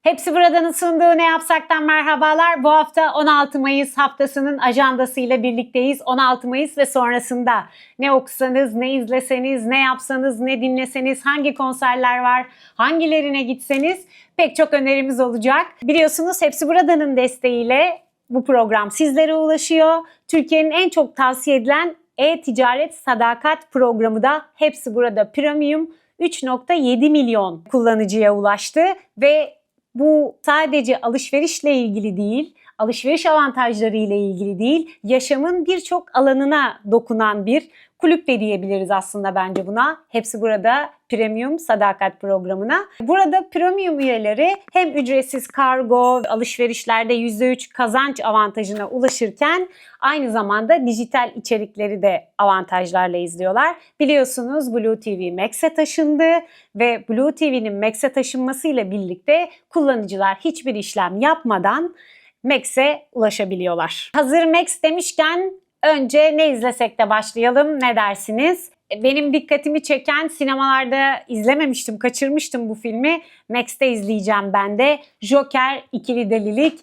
Hepsi Buradan'ın sunduğu Ne Yapsak'tan merhabalar. Bu hafta 16 Mayıs haftasının ajandasıyla birlikteyiz. 16 Mayıs ve sonrasında ne okusanız, ne izleseniz, ne yapsanız, ne dinleseniz, hangi konserler var, hangilerine gitseniz pek çok önerimiz olacak. Biliyorsunuz Hepsi Buradan'ın desteğiyle bu program sizlere ulaşıyor. Türkiye'nin en çok tavsiye edilen e-ticaret sadakat programı da Hepsi Burada Premium 3.7 milyon kullanıcıya ulaştı ve bu sadece alışverişle ilgili değil, alışveriş avantajları ile ilgili değil, yaşamın birçok alanına dokunan bir kulüp de diyebiliriz aslında bence buna. Hepsi Burada Premium Sadakat Programı'na. Burada Premium üyeleri hem ücretsiz kargo, alışverişlerde %3 kazanç avantajına ulaşırken aynı zamanda dijital içerikleri de avantajlarla izliyorlar. Biliyorsunuz Blue TV Max'e taşındı ve Blue TV'nin Max'e taşınmasıyla birlikte kullanıcılar hiçbir işlem yapmadan Max'e ulaşabiliyorlar. Hazır Max demişken önce ne izlesek de başlayalım, ne dersiniz? Benim dikkatimi çeken, sinemalarda izlememiştim, kaçırmıştım bu filmi. Max'te izleyeceğim ben de. Joker İkili Delilik,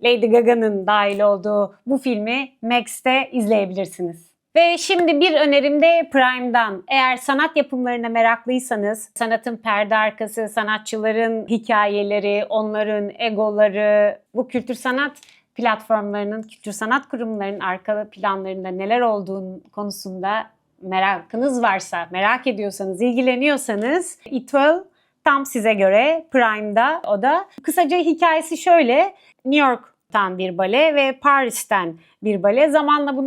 Lady Gaga'nın dahil olduğu bu filmi Max'te izleyebilirsiniz. Ve şimdi bir önerim de Prime'dan. Eğer sanat yapımlarına meraklıysanız, sanatın perde arkası, sanatçıların hikayeleri, onların egoları, bu kültür sanat platformlarının, kültür sanat kurumlarının arka planlarında neler olduğu konusunda merakınız varsa, merak ediyorsanız, ilgileniyorsanız It12 tam size göre Prime'da o da. Kısaca hikayesi şöyle: New York'tan bir bale ve Paris'ten bir bale. Zamanla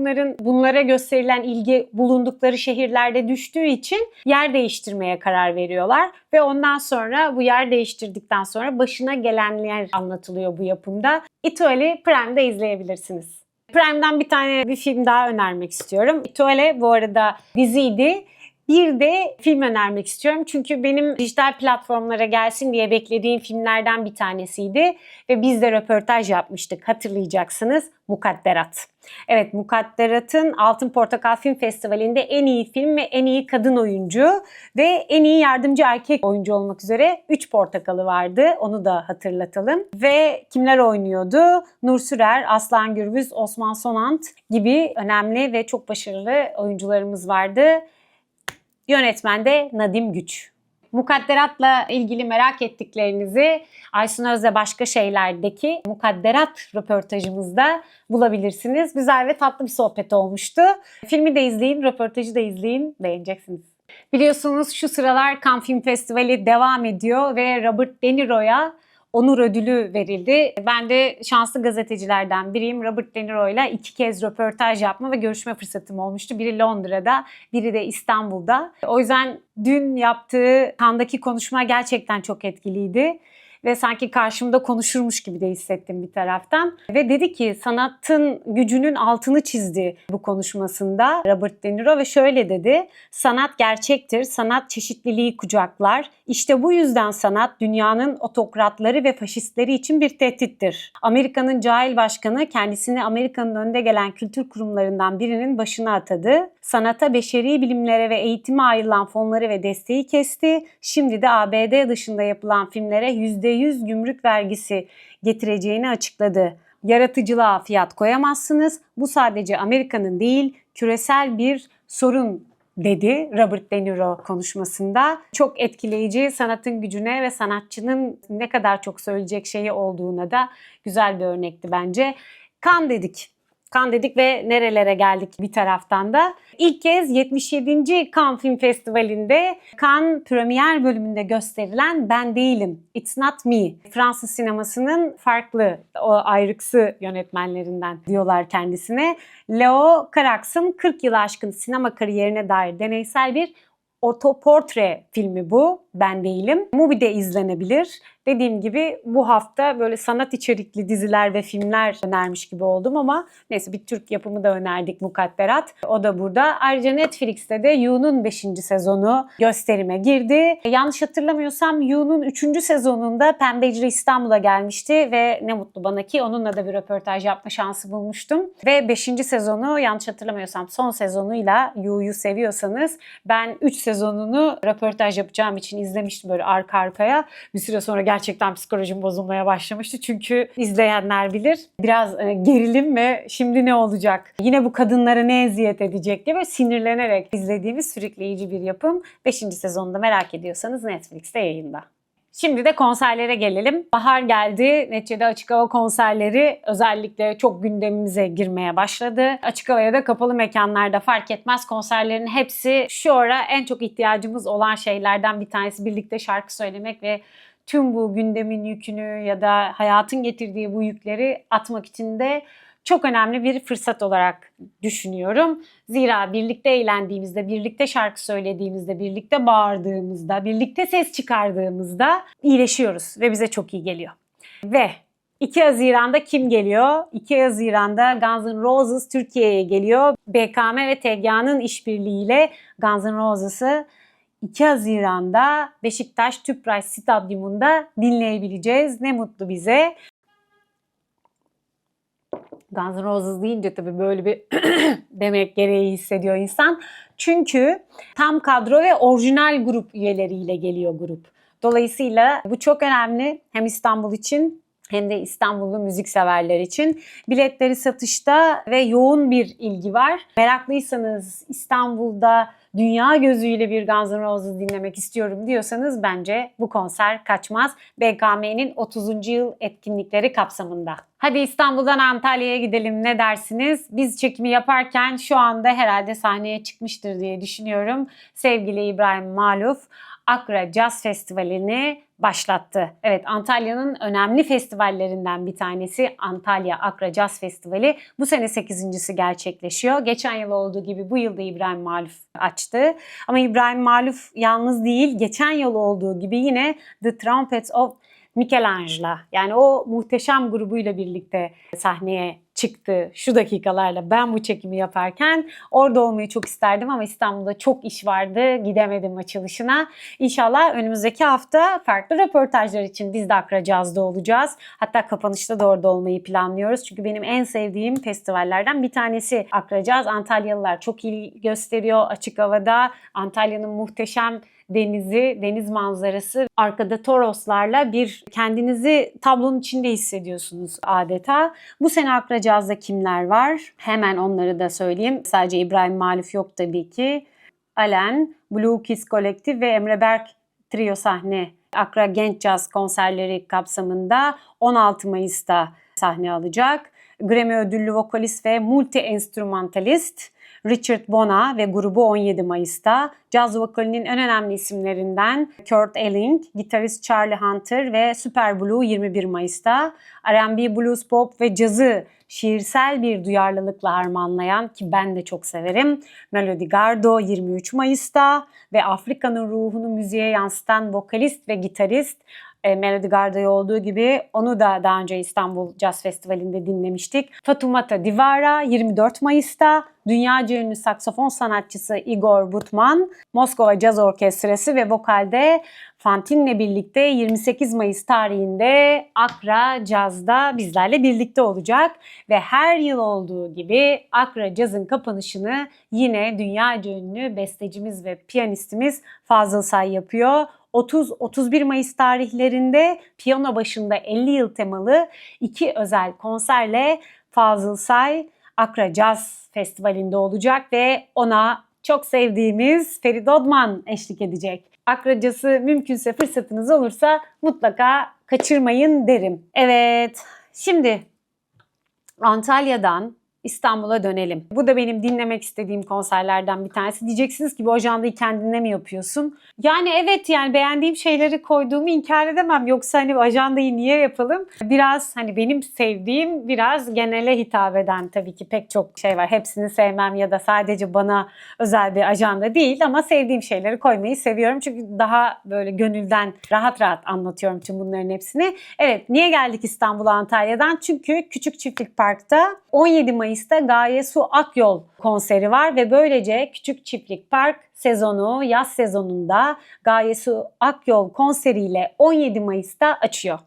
bunlara gösterilen ilgi bulundukları şehirlerde düştüğü için yer değiştirmeye karar veriyorlar. Ve ondan sonra bu yer değiştirdikten sonra başına gelenler anlatılıyor bu yapımda. It12'i Prime'da izleyebilirsiniz. Prime'dan bir film daha önermek istiyorum. It12 bu arada diziydi. Bir de film önermek istiyorum. Çünkü benim dijital platformlara gelsin diye beklediğim filmlerden bir tanesiydi. Ve biz de röportaj yapmıştık, hatırlayacaksınız. Mukadderat. Evet, Mukadderat'ın Altın Portakal Film Festivali'nde en iyi film ve en iyi kadın oyuncu ve en iyi yardımcı erkek oyuncu olmak üzere 3 portakalı vardı. Onu da hatırlatalım. Ve kimler oynuyordu? Nur Sürer, Aslan Gürbüz, Osman Sonant gibi önemli ve çok başarılı oyuncularımız vardı. Yönetmen de Nadim Güç. Mukadderat'la ilgili merak ettiklerinizi Aysun Öz'le Başka Şeyler'deki Mukadderat röportajımızda bulabilirsiniz. Güzel ve tatlı bir sohbet olmuştu. Filmi de izleyin, röportajı da izleyin, beğeneceksiniz. Biliyorsunuz şu sıralar Cannes Film Festivali devam ediyor ve Robert De Niro'ya onur ödülü verildi. Ben de şanslı gazetecilerden biriyim. Robert De Niro'yla 2 kez röportaj yapma ve görüşme fırsatım olmuştu. Biri Londra'da, biri de İstanbul'da. O yüzden dün yaptığı Cannes'daki konuşma gerçekten çok etkiliydi. Ve sanki karşımda konuşurmuş gibi de hissettim bir taraftan. Ve dedi ki sanatın gücünün altını çizdi bu konuşmasında Robert De Niro ve şöyle dedi: sanat gerçektir, sanat çeşitliliği kucaklar. İşte bu yüzden sanat dünyanın otokratları ve faşistleri için bir tehdittir. Amerika'nın cahil başkanı kendisini Amerika'nın önde gelen kültür kurumlarından birinin başına atadı. Sanata, beşeri bilimlere ve eğitime ayrılan fonları ve desteği kesti. Şimdi de ABD dışında yapılan filmlere %100 gümrük vergisi getireceğini açıkladı. Yaratıcılığa fiyat koyamazsınız. Bu sadece Amerika'nın değil, küresel bir sorun dedi Robert De Niro konuşmasında. Çok etkileyici, sanatın gücüne ve sanatçının ne kadar çok söyleyecek şeyi olduğuna da güzel bir örnekti bence. Cannes dedik ve nerelere geldik bir taraftan da. İlk kez 77. Cannes Film Festivali'nde Cannes Premier bölümünde gösterilen Ben Değilim, It's Not Me. Fransız sinemasının farklı, o ayrıksı yönetmenlerinden diyorlar kendisine. Leo Carax'ın 40 yılı aşkın sinema kariyerine dair deneysel bir otoportre filmi bu. Ben Değilim. Mubi'de izlenebilir. Dediğim gibi bu hafta böyle sanat içerikli diziler ve filmler önermiş gibi oldum ama neyse bir Türk yapımı da önerdik, Mukadderat. O da burada. Ayrıca Netflix'te de You'nun 5. sezonu gösterime girdi. Yanlış hatırlamıyorsam You'nun 3. sezonunda Pembecili İstanbul'a gelmişti ve ne mutlu bana ki onunla da bir röportaj yapma şansı bulmuştum. Ve 5. sezonu, yanlış hatırlamıyorsam son sezonuyla You'yu seviyorsanız ben 3 sezonunu röportaj yapacağım için izlemiştim böyle arka arkaya. Bir süre sonra gerçekten psikolojim bozulmaya başlamıştı. Çünkü izleyenler bilir. Biraz gerilim ve şimdi ne olacak? Yine bu kadınlara ne eziyet edecek diye böyle sinirlenerek izlediğimiz sürükleyici bir yapım. 5. sezonunda merak ediyorsanız Netflix'te yayında. Şimdi de konserlere gelelim. Bahar geldi. Neticede açık hava konserleri özellikle çok gündemimize girmeye başladı. Açık hava ya da kapalı mekanlarda fark etmez. Konserlerin hepsi şu ara en çok ihtiyacımız olan şeylerden bir tanesi birlikte şarkı söylemek ve tüm bu gündemin yükünü ya da hayatın getirdiği bu yükleri atmak için de çok önemli bir fırsat olarak düşünüyorum. Zira birlikte eğlendiğimizde, birlikte şarkı söylediğimizde, birlikte bağırdığımızda, birlikte ses çıkardığımızda iyileşiyoruz ve bize çok iyi geliyor. Ve 2 Haziran'da kim geliyor? 2 Haziran'da Guns N' Roses Türkiye'ye geliyor. BKM ve TGA'nın işbirliğiyle Guns N' Roses'ı 2 Haziran'da Beşiktaş Tüpraş Stadyumunda dinleyebileceğiz. Ne mutlu bize. Guns N' Roses deyince tabii böyle bir demek gereği hissediyor insan. Çünkü tam kadro ve orijinal grup üyeleriyle geliyor grup. Dolayısıyla bu çok önemli hem İstanbul için hem de İstanbullu müzik severler için. Biletleri satışta ve yoğun bir ilgi var. Meraklıysanız İstanbul'da dünya gözüyle bir Guns N' Roses dinlemek istiyorum diyorsanız bence bu konser kaçmaz. BKM'nin 30. yıl etkinlikleri kapsamında. Hadi İstanbul'dan Antalya'ya gidelim, ne dersiniz? Biz çekimi yaparken şu anda herhalde sahneye çıkmıştır diye düşünüyorum. Sevgili İbrahim Maluf Akra Jazz Festivali'ni başlattı. Evet, Antalya'nın önemli festivallerinden bir tanesi Antalya Akra Jazz Festivali. Bu sene 8.'si gerçekleşiyor. Geçen yıl olduğu gibi bu yıl da İbrahim Maluf açtı. Ama İbrahim Maluf yalnız değil, geçen yıl olduğu gibi yine The Trumpets of Michelangelo, yani o muhteşem grubuyla birlikte sahneye çıktı şu dakikalarla. Ben bu çekimi yaparken orada olmayı çok isterdim ama İstanbul'da çok iş vardı, gidemedim açılışına. İnşallah önümüzdeki hafta farklı röportajlar için biz de Akra Jazz'da olacağız. Hatta kapanışta da orada olmayı planlıyoruz. Çünkü benim en sevdiğim festivallerden bir tanesi Akra Jazz. Antalyalılar çok iyi gösteriyor açık havada. Antalya'nın muhteşem denizi, deniz manzarası, arkada Toroslarla bir kendinizi tablonun içinde hissediyorsunuz adeta. Bu sene Akra Jazz'da kimler var? Hemen onları da söyleyeyim. Sadece İbrahim Maluf yok tabii ki. Alen, Blue Kiss Collective ve Emre Berk Trio sahne Akra Genç Jazz konserleri kapsamında 16 Mayıs'ta sahne alacak. Grammy ödüllü vokalist ve multi-enstrümantalist Richard Bona ve grubu 17 Mayıs'ta. Caz vokalinin en önemli isimlerinden Kurt Elling, gitarist Charlie Hunter ve Super Blue 21 Mayıs'ta. R&B, blues, pop ve cazı şiirsel bir duyarlılıkla harmanlayan, ki ben de çok severim, Melody Gardot 23 Mayıs'ta ve Afrika'nın ruhunu müziğe yansıtan vokalist ve gitarist Melody Gardot'u olduğu gibi onu da daha önce İstanbul Jazz Festivali'nde dinlemiştik. Fatoumata Divara 24 Mayıs'ta, dünyaca ünlü saksafon sanatçısı Igor Butman, Moskova Caz Orkestrası ve vokalde Fantin'le birlikte 28 Mayıs tarihinde Akra Jazz'da bizlerle birlikte olacak ve her yıl olduğu gibi Akra Jazz'ın kapanışını yine dünyaca ünlü bestecimiz ve piyanistimiz Fazıl Say yapıyor. 30-31 Mayıs tarihlerinde piyano başında 50 yıl temalı 2 özel konserle Fazıl Say Akra Jazz Festivali'nde olacak ve ona çok sevdiğimiz Ferit Odman eşlik edecek. Akra Jazz'ı mümkünse fırsatınız olursa mutlaka kaçırmayın derim. Evet, şimdi Antalya'dan İstanbul'a dönelim. Bu da benim dinlemek istediğim konserlerden bir tanesi. Diyeceksiniz ki bu ajandayı kendine mi yapıyorsun? Yani evet, yani beğendiğim şeyleri koyduğumu inkar edemem. Yoksa hani ajandayı niye yapalım? Biraz hani benim sevdiğim, biraz genele hitap eden tabii ki pek çok şey var. Hepsini sevmem ya da sadece bana özel bir ajanda değil ama sevdiğim şeyleri koymayı seviyorum. Çünkü daha böyle gönülden rahat rahat anlatıyorum tüm bunların hepsini. Evet, niye geldik İstanbul'a Antalya'dan? Çünkü Küçük Çiftlik Park'ta 17 Mayıs'ta Gaye Su Akyol konseri var ve böylece Küçük Çiftlik Park sezonu, yaz sezonunda Gaye Su Akyol konseriyle 17 Mayıs'ta açıyor.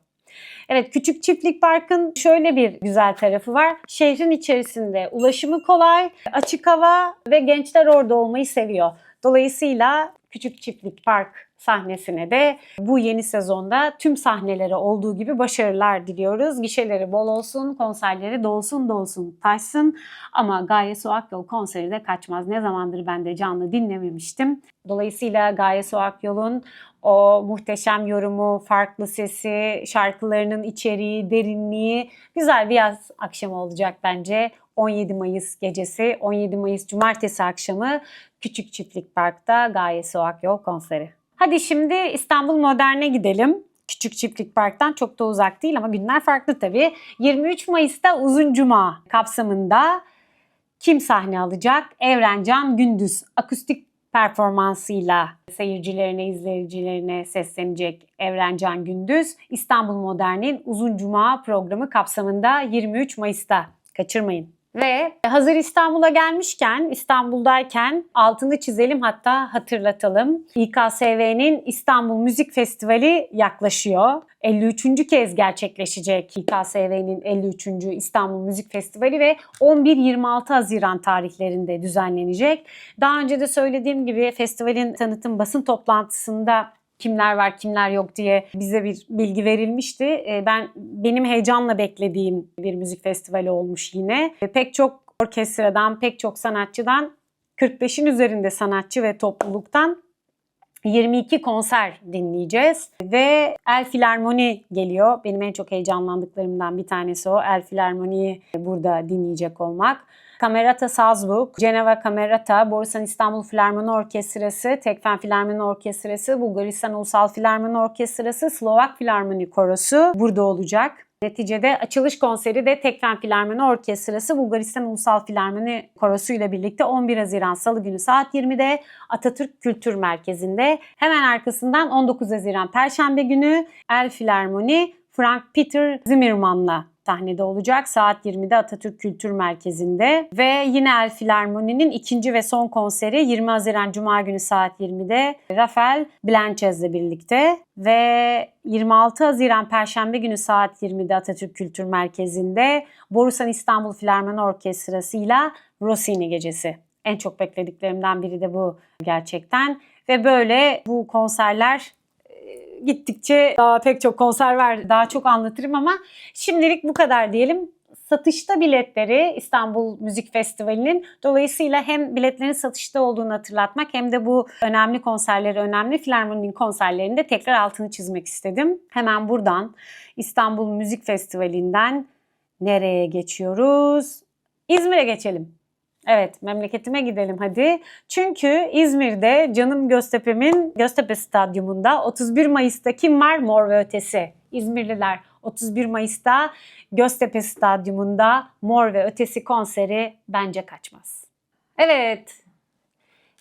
Evet, Küçük Çiftlik Park'ın şöyle bir güzel tarafı var. Şehrin içerisinde ulaşımı kolay, açık hava ve gençler orada olmayı seviyor. Dolayısıyla Küçük Çiftlik Park sahnesine de bu yeni sezonda tüm sahnelere olduğu gibi başarılar diliyoruz. Gişeleri bol olsun, konserleri dolsun taşsın. Ama Gaye Su Akyol konseri de kaçmaz. Ne zamandır ben de canlı dinlememiştim. Dolayısıyla Gaye Su Akyol'un o muhteşem yorumu, farklı sesi, şarkılarının içeriği, derinliği güzel bir yaz akşamı olacak bence. 17 Mayıs gecesi, 17 Mayıs Cumartesi akşamı Küçük Çiftlik Park'ta Gaye Su Akyol konseri. Hadi şimdi İstanbul Modern'e gidelim. Küçük Çiftlik Park'tan çok da uzak değil ama günler farklı tabii. 23 Mayıs'ta Uzun Cuma kapsamında kim sahne alacak? Evrencan Gündüz akustik performansıyla seyircilerine, izleyicilerine seslenecek Evrencan Gündüz. İstanbul Modern'in Uzun Cuma programı kapsamında 23 Mayıs'ta. Kaçırmayın. Ve hazır İstanbul'a gelmişken, İstanbul'dayken altını çizelim, hatta hatırlatalım. İKSV'nin İstanbul Müzik Festivali yaklaşıyor. 53. kez gerçekleşecek İKSV'nin 53. İstanbul Müzik Festivali ve 11-26 Haziran tarihlerinde düzenlenecek. Daha önce de söylediğim gibi festivalin tanıtım basın toplantısında kimler var kimler yok diye bize bir bilgi verilmişti. Benim heyecanla beklediğim bir müzik festivali olmuş yine. Pek çok orkestradan, pek çok sanatçıdan, 45'in üzerinde sanatçı ve topluluktan 22 konser dinleyeceğiz. Ve El Filarmoni geliyor. Benim en çok heyecanlandıklarımdan bir tanesi o. El Filarmoni'yi burada dinleyecek olmak. Camerata Salzburg, Ceneva Camerata, Borusan İstanbul Filarmoni Orkestrası, Tekfen Filarmoni Orkestrası, Bulgaristan Ulusal Filarmoni Orkestrası, Slovak Filarmoni Korosu burada olacak. Neticede açılış konseri de Tekfen Filarmoni Orkestrası, Bulgaristan Ulusal Filarmoni Korosu ile birlikte 11 Haziran Salı günü saat 20'de Atatürk Kültür Merkezi'nde. Hemen arkasından 19 Haziran Perşembe günü El Filarmoni Frank Peter Zimmermann'la sahnede olacak saat 20'de Atatürk Kültür Merkezi'nde. Ve yine El Filarmoni'nin ikinci ve son konseri 20 Haziran Cuma günü saat 20'de Rafael Blanchez'le birlikte. Ve 26 Haziran Perşembe günü saat 20'de Atatürk Kültür Merkezi'nde Borusan İstanbul Filarmoni Orkestrası ile Rossini Gecesi. En çok beklediklerimden biri de bu gerçekten. Ve böyle bu konserler gittikçe daha pek çok konser var. Daha çok anlatırım ama şimdilik bu kadar diyelim. Satışta biletleri İstanbul Müzik Festivali'nin, dolayısıyla hem biletlerin satışta olduğunu hatırlatmak hem de bu önemli konserleri, önemli Filarmoni'nin konserlerinde tekrar altını çizmek istedim. Hemen buradan İstanbul Müzik Festivali'nden nereye geçiyoruz? İzmir'e geçelim. Evet, memleketime gidelim hadi. Çünkü İzmir'de canım Göztepe'min Göztepe Stadyumunda 31 Mayıs'ta kim var? Mor ve Ötesi. İzmirliler 31 Mayıs'ta Göztepe Stadyumunda Mor ve Ötesi konseri bence kaçmaz. Evet,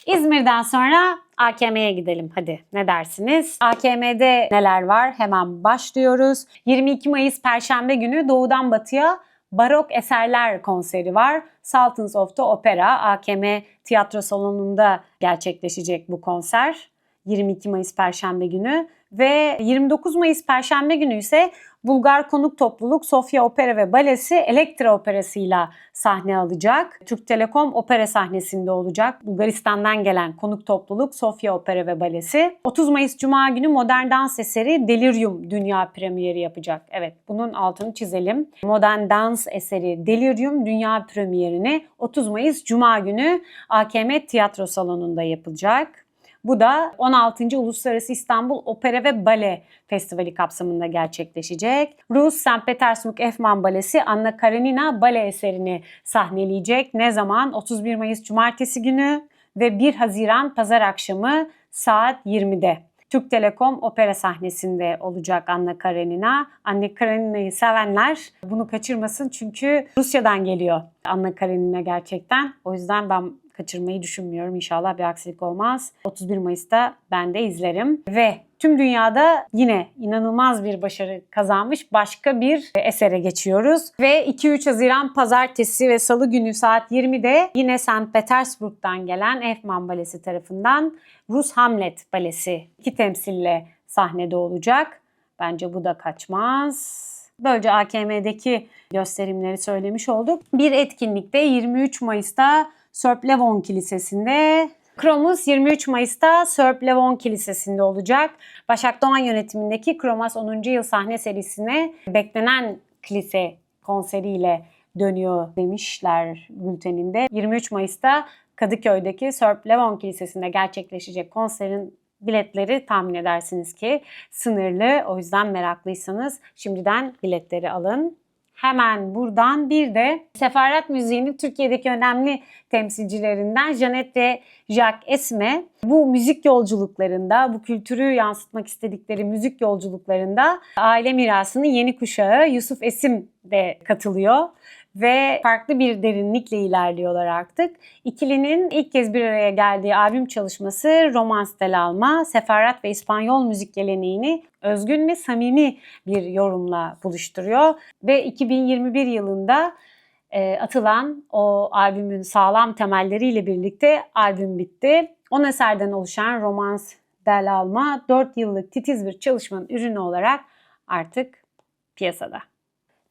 İzmir'den sonra AKM'ye gidelim hadi, ne dersiniz? AKM'de neler var? Hemen başlıyoruz. 22 Mayıs Perşembe günü Doğudan Batıya Barok Eserler konseri var. Sultans of the Opera AKM Tiyatro Salonu'nda gerçekleşecek bu konser. 22 Mayıs Perşembe günü ve 29 Mayıs Perşembe günü ise Bulgar konuk topluluk Sofya Opera ve Balesi Elektra Operası'yla sahne alacak. Türk Telekom opera sahnesinde olacak. Bulgaristan'dan gelen konuk topluluk Sofya Opera ve Balesi. 30 Mayıs Cuma günü modern dans eseri Delirium dünya premieri yapacak. Evet, bunun altını çizelim. Modern dans eseri Delirium dünya premierini 30 Mayıs Cuma günü AKM Tiyatro Salonu'nda yapılacak. Bu da 16. Uluslararası İstanbul Opera ve Bale Festivali kapsamında gerçekleşecek. Rus St. Petersburg Efman Balesi Anna Karenina bale eserini sahneleyecek. Ne zaman? 31 Mayıs Cumartesi günü ve 1 Haziran Pazar akşamı saat 20'de. Türk Telekom opera sahnesinde olacak Anna Karenina. Anna Karenina'yı sevenler bunu kaçırmasın çünkü Rusya'dan geliyor Anna Karenina gerçekten. O yüzden ben kaçırmayı düşünmüyorum. İnşallah bir aksilik olmaz. 31 Mayıs'ta ben de izlerim. Ve tüm dünyada yine inanılmaz bir başarı kazanmış başka bir esere geçiyoruz. Ve 2-3 Haziran Pazartesi ve Salı günü saat 20'de yine St. Petersburg'dan gelen Efman Balesi tarafından Rus Hamlet Balesi 2 temsille sahnede olacak. Bence bu da kaçmaz. Böylece AKM'deki gösterimleri söylemiş olduk. Bir etkinlikte 23 Mayıs'ta Sörplevon Kilisesi'nde Kromuz 23 Mayıs'ta Sörp Levon Kilisesi'nde olacak. Başak Doğan yönetimindeki Kromas 10. yıl sahne serisine beklenen kilise konseriyle dönüyor demişler bülteninde. 23 Mayıs'ta Kadıköy'deki Sörp Levon Kilisesi'nde gerçekleşecek konserin biletleri tahmin edersiniz ki sınırlı. O yüzden meraklıysanız şimdiden biletleri alın. Hemen buradan bir de sefaret müziğinin Türkiye'deki önemli temsilcilerinden Janet ve Jacques Esme bu müzik yolculuklarında, bu kültürü yansıtmak istedikleri müzik yolculuklarında aile mirasının yeni kuşağı Yusuf Esim de katılıyor ve farklı bir derinlikle ilerliyorlar artık. İkilinin ilk kez bir araya geldiği albüm çalışması Romans del Alma, sefaret ve İspanyol müzik geleneğini özgün ve samimi bir yorumla buluşturuyor. Ve 2021 yılında atılan o albümün sağlam temelleriyle birlikte albüm bitti. 10 eserden oluşan Romans del Alma 4 yıllık titiz bir çalışmanın ürünü olarak artık piyasada.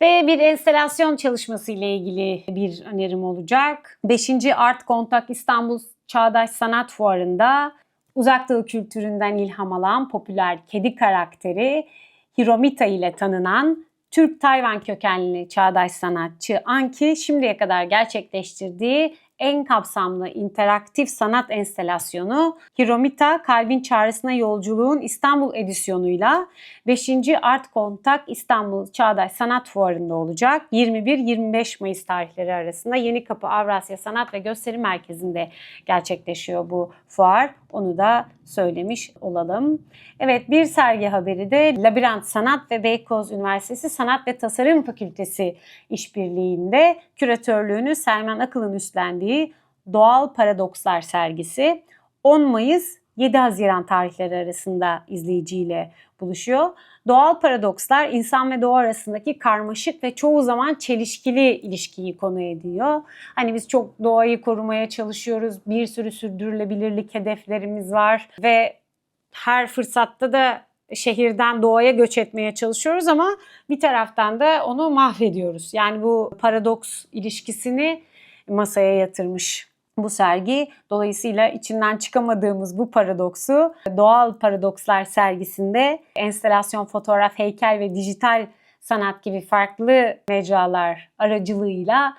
Ve bir enstelasyon çalışması ile ilgili bir önerim olacak. 5. Art Contact İstanbul Çağdaş Sanat Fuarı'nda Uzak Doğu kültüründen ilham alan popüler kedi karakteri Hiromita ile tanınan Türk-Tayvan kökenli çağdaş sanatçı Anki şimdiye kadar gerçekleştirdiği en kapsamlı interaktif sanat enstelasyonu Hiromita Kalbin Çağrısına Yolculuğun İstanbul edisyonuyla 5. Art Contact İstanbul Çağdaş Sanat Fuarı'nda olacak. 21-25 Mayıs tarihleri arasında Yenikapı Avrasya Sanat ve Gösteri Merkezi'nde gerçekleşiyor bu fuar. Onu da söylemiş olalım. Evet, bir sergi haberi de Labirent Sanat ve Beykoz Üniversitesi Sanat ve Tasarım Fakültesi işbirliğinde küratörlüğünü Selman Akıl'ın üstlendiği Doğal Paradokslar sergisi 10 Mayıs 7 Haziran tarihleri arasında izleyiciyle buluşuyor. Doğal paradokslar insan ve doğa arasındaki karmaşık ve çoğu zaman çelişkili ilişkiyi konu ediyor. Hani biz çok doğayı korumaya çalışıyoruz. Bir sürü sürdürülebilirlik hedeflerimiz var ve her fırsatta da şehirden doğaya göç etmeye çalışıyoruz ama bir taraftan da onu mahvediyoruz. Yani bu paradoks ilişkisini masaya yatırmış bu sergi. Dolayısıyla içinden çıkamadığımız bu paradoksu Doğal Paradokslar sergisinde enstelasyon, fotoğraf, heykel ve dijital sanat gibi farklı mecralar aracılığıyla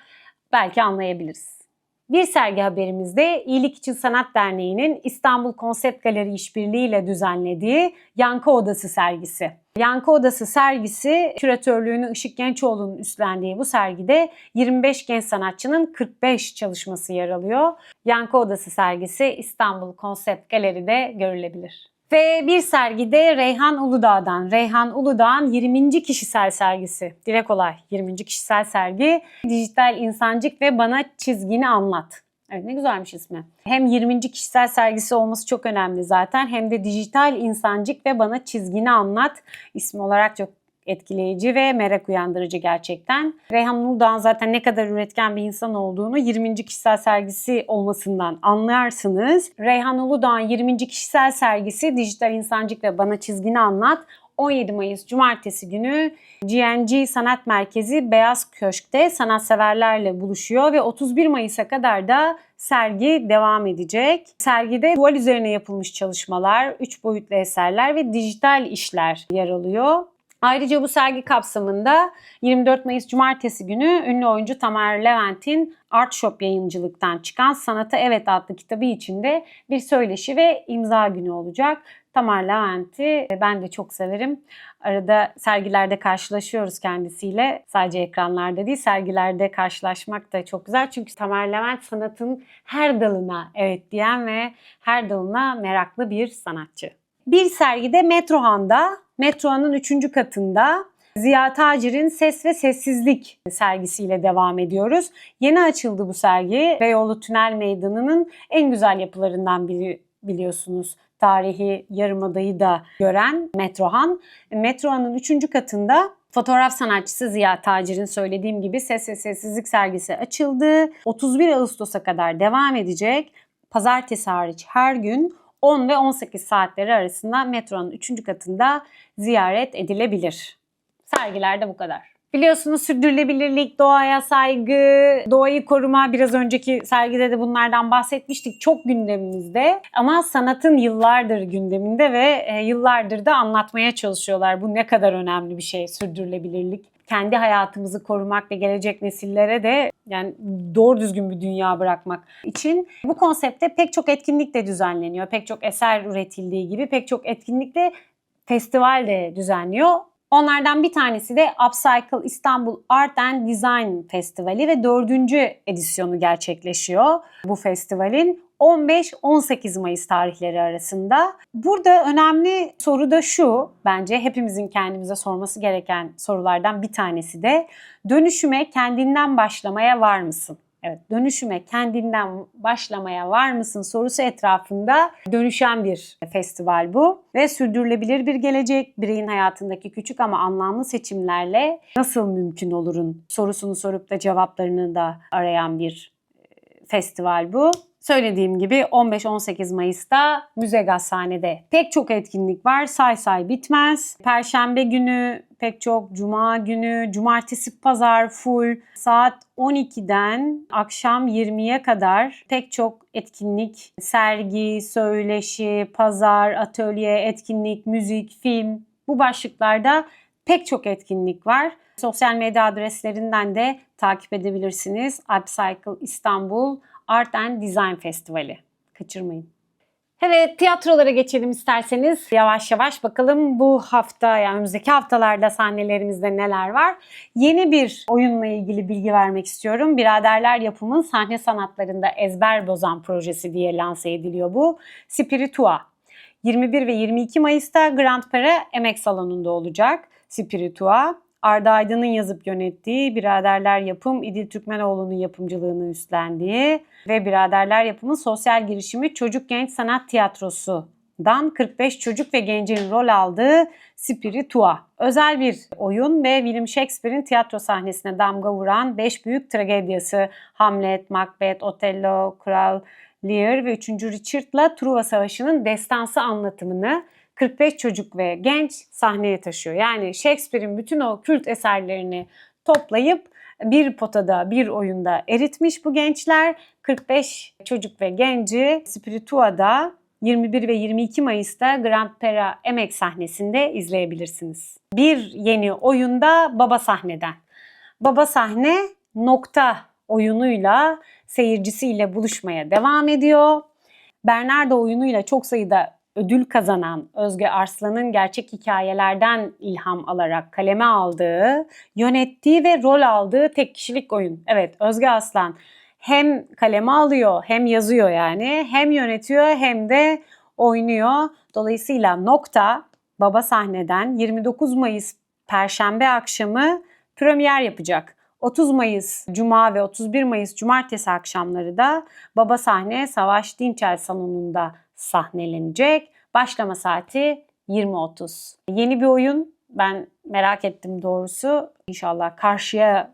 belki anlayabiliriz. Bir sergi haberimizde İyilik İçin Sanat Derneği'nin İstanbul Konsept Galeri İşbirliği ile düzenlediği Yankı Odası sergisi. Yankı Odası sergisi küratörlüğünü Işık Gençoğlu'nun üstlendiği bu sergide 25 genç sanatçının 45 çalışması yer alıyor. Yankı Odası sergisi İstanbul Konsept Galeri'de görülebilir. Ve bir sergide Reyhan Uludağ'dan, Reyhan Uludağ'ın 20. kişisel sergisi. Dile kolay 20. kişisel sergi. Dijital insancık ve bana çizgini anlat. Evet, ne güzelmiş ismi. Hem 20. kişisel sergisi olması çok önemli zaten. Hem de dijital insancık ve bana çizgini anlat. İsmi olarak çok etkileyici ve merak uyandırıcı gerçekten. Reyhan Uludağ'ın zaten ne kadar üretken bir insan olduğunu 20. kişisel sergisi olmasından anlarsınız. Reyhan Uludağ'ın 20. kişisel sergisi Dijital İnsancık ve Bana Çizgini Anlat 17 Mayıs Cumartesi günü GNG Sanat Merkezi Beyaz Köşk'te sanatseverlerle buluşuyor ve 31 Mayıs'a kadar da sergi devam edecek. Sergide tuval üzerine yapılmış çalışmalar, 3 boyutlu eserler ve dijital işler yer alıyor. Ayrıca bu sergi kapsamında 24 Mayıs Cumartesi günü ünlü oyuncu Tamer Levent'in Art Shop yayıncılıktan çıkan Sanata Evet adlı kitabı içinde bir söyleşi ve imza günü olacak. Tamer Levent'i ben de çok severim. Arada sergilerde karşılaşıyoruz kendisiyle. Sadece ekranlarda değil, sergilerde karşılaşmak da çok güzel. Çünkü Tamer Levent sanatın her dalına evet diyen ve her dalına meraklı bir sanatçı. Bir sergide Metrohan'ın 3. katında Ziya Tacir'in Ses ve Sessizlik sergisiyle devam ediyoruz. Yeni açıldı bu sergi. Beyoğlu Tünel Meydanı'nın en güzel yapılarından biri biliyorsunuz. Tarihi Yarımada'yı da gören Metrohan. Metrohan'ın 3. katında fotoğraf sanatçısı Ziya Tacir'in söylediğim gibi Ses ve Sessizlik sergisi açıldı. 31 Ağustos'a kadar devam edecek. Pazartesi hariç her gün 10 ve 18 saatleri arasında metronun 3. katında ziyaret edilebilir. Sergiler de bu kadar. Biliyorsunuz sürdürülebilirlik, doğaya saygı, doğayı koruma, biraz önceki sergide de bunlardan bahsetmiştik. Çok gündemimizde ama sanatın yıllardır gündeminde ve yıllardır da anlatmaya çalışıyorlar. Bu ne kadar önemli bir şey, sürdürülebilirlik. Kendi hayatımızı korumak ve gelecek nesillere de yani doğru düzgün bir dünya bırakmak için bu konsepte pek çok etkinlik de düzenleniyor. Pek çok eser üretildiği gibi pek çok etkinlik de festival de düzenliyor. Onlardan bir tanesi de Upcycle İstanbul Art and Design Festivali ve 4. edisyonu gerçekleşiyor bu festivalin 15-18 Mayıs tarihleri arasında. Burada önemli soru da şu, bence hepimizin kendimize sorması gereken sorulardan bir tanesi de dönüşüme kendinden başlamaya var mısın? Evet, dönüşüme kendinden başlamaya var mısın sorusu etrafında dönüşen bir festival bu. Ve sürdürülebilir bir gelecek, bireyin hayatındaki küçük ama anlamlı seçimlerle nasıl mümkün olurun sorusunu sorup da cevaplarını da arayan bir festival bu. Söylediğim gibi 15-18 Mayıs'ta Müze Gazhane'de pek çok etkinlik var. Say bitmez. Perşembe günü pek çok, cuma günü, cumartesi, pazar full. Saat 12'den akşam 20'ye kadar pek çok etkinlik, sergi, söyleşi, pazar, atölye, etkinlik, müzik, film, bu başlıklarda pek çok etkinlik var. Sosyal medya adreslerinden de takip edebilirsiniz. Upcycle İstanbul Art and Design Festivali. Kaçırmayın. Evet, tiyatrolara geçelim isterseniz. Yavaş yavaş bakalım bu hafta, yani önümüzdeki haftalarda sahnelerimizde neler var. Yeni bir oyunla ilgili bilgi vermek istiyorum. Biraderler Yapım'ın sahne sanatlarında ezber bozan projesi diye lanse ediliyor bu. Spiritua. 21 ve 22 Mayıs'ta Grand Para Emek Salonu'nda olacak Spiritua. Arda Aydın'ın yazıp yönettiği, Biraderler Yapım, İdil Türkmenoğlu'nun yapımcılığını üstlendiği ve Biraderler Yapım'ın sosyal girişimi Çocuk Genç Sanat Tiyatrosu'dan 45 çocuk ve gencin rol aldığı Spiritua. Özel bir oyun ve William Shakespeare'in tiyatro sahnesine damga vuran 5 büyük tragediyası Hamlet, Macbeth, Otello, Kral Lear ve 3. Richard'la Truva Savaşı'nın destansı anlatımını 45 çocuk ve genç sahneye taşıyor. Yani Shakespeare'in bütün o kült eserlerini toplayıp bir potada, bir oyunda eritmiş bu gençler. 45 çocuk ve genci Spiritua'da 21 ve 22 Mayıs'ta Grand Para Emek sahnesinde izleyebilirsiniz. Bir yeni oyunda Baba Sahne'den. Baba Sahne nokta oyunuyla seyircisiyle buluşmaya devam ediyor. Bernardo oyunuyla çok sayıda ödül kazanan Özge Arslan'ın gerçek hikayelerden ilham alarak kaleme aldığı, yönettiği ve rol aldığı tek kişilik oyun. Evet, Özge Arslan hem kaleme alıyor, hem yazıyor yani, hem yönetiyor hem de oynuyor. Dolayısıyla nokta Baba Sahne'den 29 Mayıs Perşembe akşamı premier yapacak. 30 Mayıs Cuma ve 31 Mayıs Cumartesi akşamları da Baba Sahne Savaş Dinçer Salonu'nda sahnelenecek. Başlama saati 20.30. Yeni bir oyun. Ben merak ettim doğrusu. İnşallah karşıya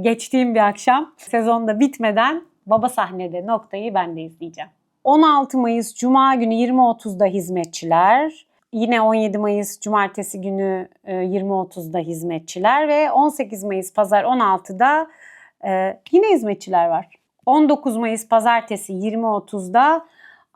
geçtiğim bir akşam sezonda bitmeden Baba Sahne'de noktayı ben de izleyeceğim. 16 Mayıs Cuma günü 20.30'da Hizmetçiler. Yine 17 Mayıs Cumartesi günü 20.30'da Hizmetçiler ve 18 Mayıs Pazar 16'da yine Hizmetçiler var. 19 Mayıs Pazartesi 20.30'da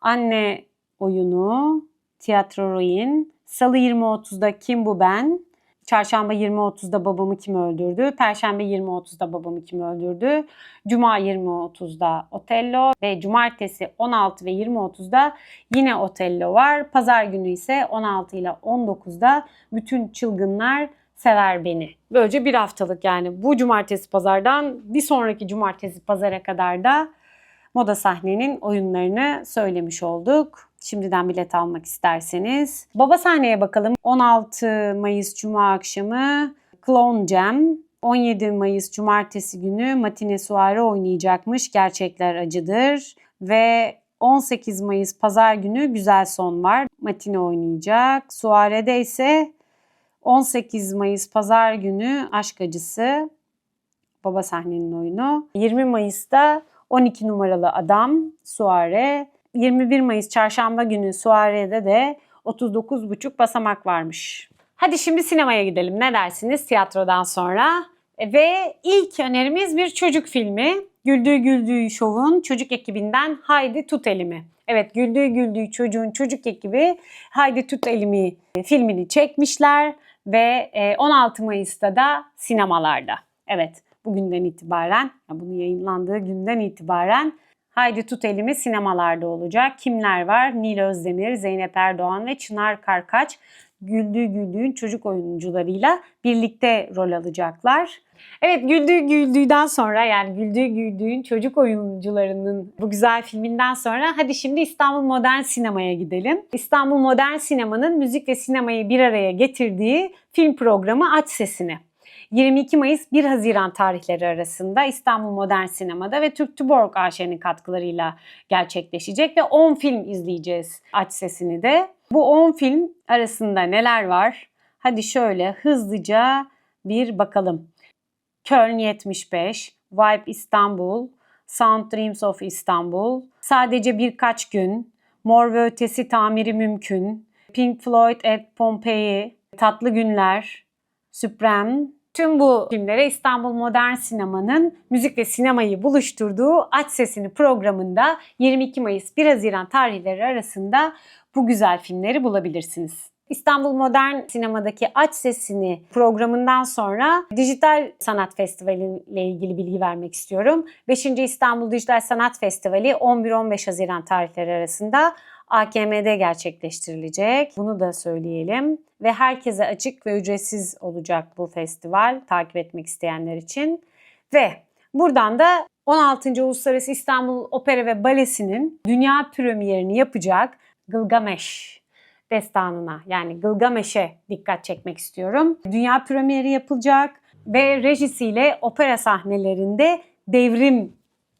Anne oyunu, Tiyatro Ruin, Salı 20.30'da Kim Bu Ben, Çarşamba 20.30'da Babamı Kim Öldürdü, Perşembe 20.30'da Babamı Kim Öldürdü, Cuma 20.30'da Otello ve Cumartesi 16 ve 20.30'da yine Otello var. Pazar günü ise 16 ile 19'da Bütün Çılgınlar Sever Beni. Böylece bir haftalık, yani bu cumartesi pazardan bir sonraki cumartesi pazara kadar da Moda Sahne'nin oyunlarını söylemiş olduk. Şimdiden bilet almak isterseniz. Baba Sahne'ye bakalım. 16 Mayıs Cuma akşamı Clone Jam. 17 Mayıs Cumartesi günü Matine Suare oynayacakmış. Gerçekler Acıdır. Ve 18 Mayıs Pazar günü Güzel Son var. Matine oynayacak. Suare'de ise 18 Mayıs Pazar günü Aşk Acısı. Baba Sahne'nin oyunu. 20 Mayıs'ta 12 numaralı Adam Suare. 21 Mayıs Çarşamba günü Suare'de de 39,5 basamak varmış. Hadi şimdi sinemaya gidelim. Ne dersiniz tiyatrodan sonra? Ve ilk önerimiz bir çocuk filmi. Güldüğü Güldüğü Show'un çocuk ekibinden Haydi Tut Elimi. Evet, Güldüğü Güldüğü Çocuğun çocuk ekibi Haydi Tut Elimi filmini çekmişler ve 16 Mayıs'ta da sinemalarda. Evet, bugünden itibaren, bunun yayınlandığı günden itibaren Haydi Tut Elimi sinemalarda olacak. Kimler var? Nil Özdemir, Zeynep Erdoğan ve Çınar Karkaç Güldüğü Güldüğün çocuk oyuncularıyla birlikte rol alacaklar. Evet, Güldüğü Güldüğü'den sonra, yani Güldüğü Güldüğün çocuk oyuncularının bu güzel filminden sonra hadi şimdi İstanbul Modern Sinema'ya gidelim. İstanbul Modern Sinema'nın müzik ve sinemayı bir araya getirdiği film programı Aç Sesini. 22 Mayıs 1 Haziran tarihleri arasında İstanbul Modern Sinema'da ve Türk Tuborg AŞ'nin katkılarıyla gerçekleşecek ve 10 film izleyeceğiz Aç Sesini de. Bu 10 film arasında neler var? Hadi şöyle hızlıca bir bakalım. Köln 75, Vibe İstanbul, Sound Dreams of İstanbul, Sadece Birkaç Gün, Mor ve Ötesi Tamiri Mümkün, Pink Floyd at Pompeii, Tatlı Günler, Supreme. Tüm bu filmlere İstanbul Modern Sinema'nın müzik ve sinemayı buluşturduğu Aç Sesini programında 22 Mayıs 1 Haziran tarihleri arasında bu güzel filmleri bulabilirsiniz. İstanbul Modern Sinema'daki Aç Sesini programından sonra Dijital Sanat Festivali ile ilgili bilgi vermek istiyorum. 5. İstanbul Dijital Sanat Festivali 11-15 Haziran tarihleri arasında AKM'de gerçekleştirilecek. Bunu da söyleyelim. Ve herkese açık ve ücretsiz olacak bu festival takip etmek isteyenler için. Ve buradan da 16. Uluslararası İstanbul Opera ve Balesi'nin dünya premierini yapacak Gılgameş destanına, yani Gılgameş'e dikkat çekmek istiyorum. Dünya premieri yapılacak ve rejisiyle opera sahnelerinde devrim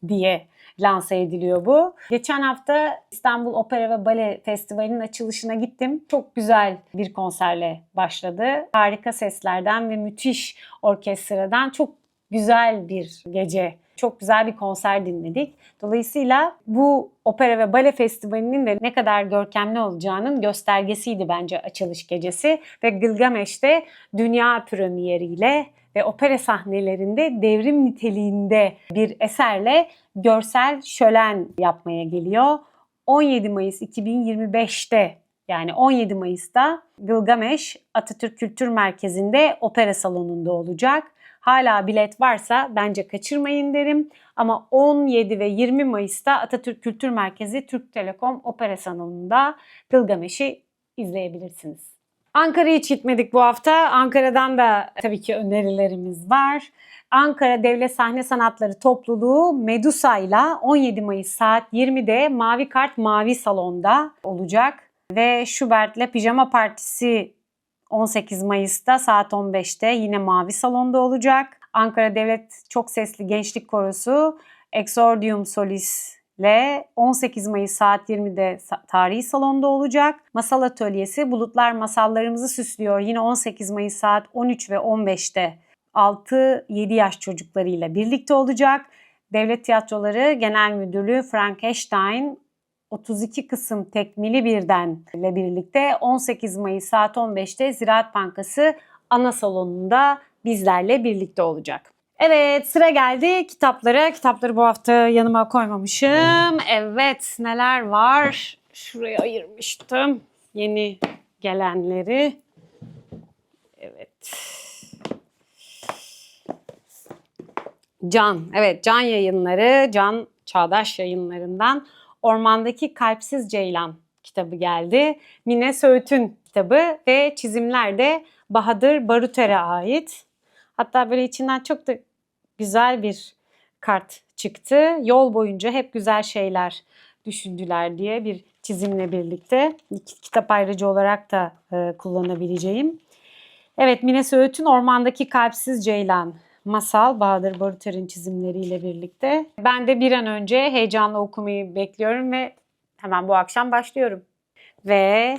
diye lanse ediliyor bu. Geçen hafta İstanbul Opera ve Bale Festivali'nin açılışına gittim. Çok güzel bir konserle başladı. Harika seslerden ve müthiş orkestradan çok güzel bir gece, çok güzel bir konser dinledik. Dolayısıyla bu Opera ve Bale Festivali'nin de ne kadar görkemli olacağının göstergesiydi bence açılış gecesi. Ve Gılgameş'te dünya premieriyle ve opera sahnelerinde devrim niteliğinde bir eserle görsel şölen yapmaya geliyor. 17 Mayıs 2025'te, yani 17 Mayıs'ta Gılgameş Atatürk Kültür Merkezi'nde opera salonunda olacak. Hala bilet varsa bence kaçırmayın derim. Ama 17 ve 20 Mayıs'ta Atatürk Kültür Merkezi Türk Telekom Opera Salonu'nda Gılgameş'i izleyebilirsiniz. Ankara'ya hiç gitmedik bu hafta. Ankara'dan da tabii ki önerilerimiz var. Ankara Devlet Sahne Sanatları Topluluğu Medusa ile 17 Mayıs saat 20'de Mavi Kart Mavi Salon'da olacak. Ve Schubert'le Pijama Partisi 18 Mayıs'ta saat 15'te yine Mavi Salon'da olacak. Ankara Devlet Çok Sesli Gençlik Korosu Exordium Solis ile 18 Mayıs saat 20'de tarihi salonda olacak. Masal Atölyesi Bulutlar Masallarımızı Süslüyor. Yine 18 Mayıs saat 13 ve 15'te 6-7 yaş çocuklarıyla birlikte olacak. Devlet Tiyatroları Genel Müdürlüğü Frankenstein 32 kısım tekmili birden ile birlikte 18 Mayıs saat 15'te Ziraat Bankası ana salonunda bizlerle birlikte olacak. Evet, sıra geldi kitaplara. Kitapları bu hafta yanıma koymamışım. Evet, neler var? Şuraya ayırmıştım yeni gelenleri. Evet. Can. Evet, Can Yayınları, Can Çağdaş Yayınları'ndan Ormandaki Kalpsiz Ceylan kitabı geldi. Mine Söğüt'ün kitabı ve çizimler de Bahadır Baruter'e ait. Hatta böyle içinden çok da güzel bir kart çıktı. Yol boyunca hep güzel şeyler düşündüler diye bir çizimle birlikte. Kitap ayrıcı olarak da kullanabileceğim. Evet, Mine Söğüt'ün Ormandaki Kalpsiz Ceylan masal Bahadır Baruter'in çizimleriyle birlikte. Ben de bir an önce heyecanla okumayı bekliyorum ve hemen bu akşam başlıyorum. Ve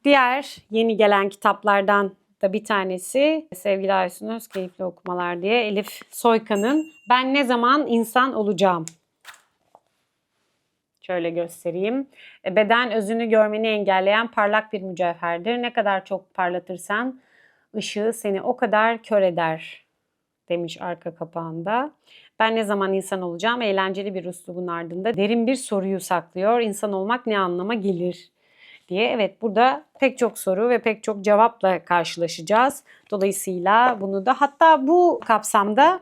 diğer yeni gelen kitaplardan da bir tanesi sevgili Aysun Öz Keyifli Okumalar diye Elif Soykan'ın Ben Ne Zaman İnsan Olacağım. Şöyle göstereyim. Beden özünü görmeni engelleyen parlak bir mücevherdir. Ne kadar çok parlatırsan ışığı seni o kadar kör eder demiş arka kapağında. Ben ne zaman insan olacağım? Eğlenceli bir üslubun ardında derin bir soruyu saklıyor. İnsan olmak ne anlama gelir diye. Evet, burada pek çok soru ve pek çok cevapla karşılaşacağız. Dolayısıyla bunu da, hatta bu kapsamda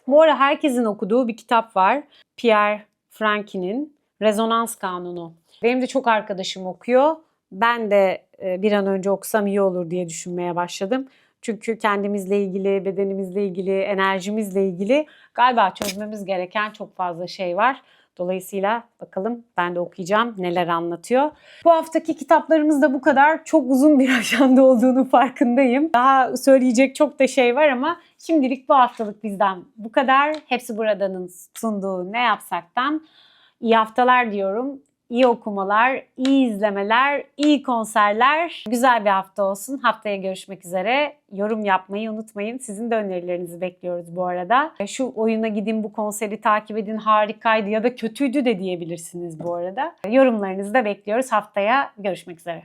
bu ara herkesin okuduğu bir kitap var. Pierre Frankie'nin Rezonans Kanunu. Benim de çok arkadaşım okuyor. Ben de bir an önce okusam iyi olur diye düşünmeye başladım. Çünkü kendimizle ilgili, bedenimizle ilgili, enerjimizle ilgili galiba çözmemiz gereken çok fazla şey var. Dolayısıyla bakalım, ben de okuyacağım, neler anlatıyor. Bu haftaki kitaplarımız da bu kadar. Çok uzun bir ajanda olduğunu farkındayım. Daha söyleyecek çok da şey var ama şimdilik bu haftalık bizden bu kadar. Hepsi Buradan'ın sunduğu Ne Yapsak'tan iyi haftalar diyorum. İyi okumalar, iyi izlemeler, iyi konserler. Güzel bir hafta olsun. Haftaya görüşmek üzere. Yorum yapmayı unutmayın. Sizin de önerilerinizi bekliyoruz bu arada. Şu oyuna gidin, bu konseri takip edin, harikaydı ya da kötüydü de diyebilirsiniz bu arada. Yorumlarınızı da bekliyoruz. Haftaya görüşmek üzere.